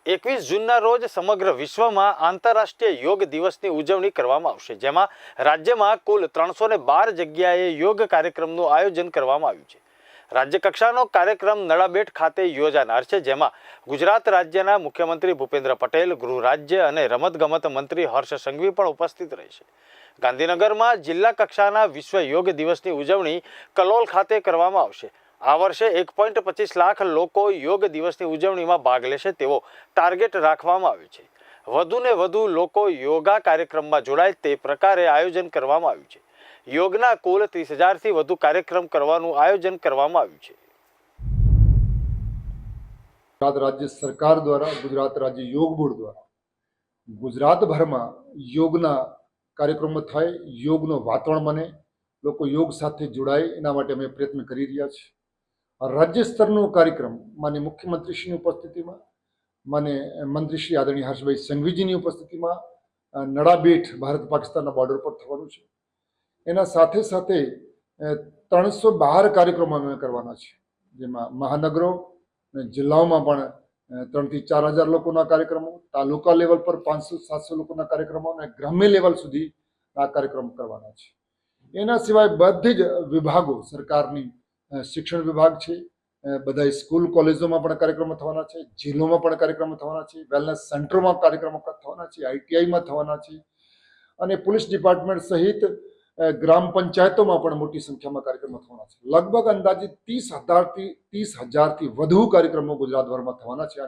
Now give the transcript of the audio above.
21 જૂનના રોજ સમગ્ર વિશ્વમાં આંતરરાષ્ટ્રીય યોગ દિવસની ઉજવણી કરવામાં આવશે, જેમાં રાજ્યમાં કુલ 312 જગ્યાએ યોગ કાર્યક્રમનું આયોજન કરવામાં આવ્યું છે. રાજ્ય કક્ષાનો કાર્યક્રમ નડાબેટ ખાતે યોજાનાર છે, જેમાં ગુજરાત રાજ્યના મુખ્યમંત્રી ભૂપેન્દ્ર પટેલ, ગૃહ રાજ્ય અને રમતગમત મંત્રી હર્ષ સંઘવી પણ ઉપસ્થિત રહેશે. ગાંધીનગરમાં જિલ્લા કક્ષાના વિશ્વ યોગ દિવસની ઉજવણી કલોલ ખાતે કરવામાં આવશે. આ વર્ષે 1.25 લાખ લોકો યોગ દિવસની ઉજવણીમાં ભાગ લેશે તેવો ટાર્ગેટ રાખવામાં આવ્યો છે. વધુને વધુ લોકો યોગા કાર્યક્રમમાં જોડાય તે પ્રકારે આયોજન કરવામાં આવ્યું છે. યોગના કુલ 30,000થી વધુ કાર્યક્રમ કરવાનું આયોજન કરવામાં આવ્યું છે. ગુજરાત રાજ્ય સરકાર દ્વારા, ગુજરાત રાજ્ય યોગ બોર્ડ દ્વારા ગુજરાતભરમાં યોગના કાર્યક્રમો થાય, યોગનું વાતાવરણ બને, લોકો યોગ સાથે જોડાય, એના માટે અમે પ્રયત્ન કરી રહ્યા છીએ. રાજ્ય સ્તરનો કાર્યક્રમ માનનીય મુખ્યમંત્રીશ્રીની ઉપસ્થિતિમાં, માનનીય મંત્રી શ્રી આદરણીય હર્ષભાઈ સંઘવીજીની ઉપસ્થિતિમાં નડાબેટ ભારત પાકિસ્તાનના બોર્ડર પર થવાનું છે. એના સાથે સાથે 312 કાર્યક્રમો અમે કરવાના છે, જેમાં મહાનગરો અને જિલ્લાઓમાં પણ 3,000થી 4,000 લોકોના કાર્યક્રમો, તાલુકા લેવલ પર 500-700 લોકોના કાર્યક્રમો અને ગ્રામ્ય લેવલ સુધી આ કાર્યક્રમ કરવાના છે. એના સિવાય બધી જ વિભાગો, સરકારની શિક્ષણ વિભાગ છે, બધા સ્કૂલ કોલેજોમાં પણ કાર્યક્રમો થવાના છે, જિલ્લોમાં પણ કાર્યક્રમો થવાના છે, વેલનેસ સેન્ટરોમાં કાર્યક્રમો થવાના છે, ITIમાં થવાના છે, અને પોલીસ ડિપાર્ટમેન્ટ સહિત ગ્રામ પંચાયતોમાં પણ મોટી સંખ્યામાં કાર્યક્રમો થવાના છે. લગભગ અંદાજિત 30,000થી વધુ કાર્યક્રમો ગુજરાતભરમાં થવાના છે.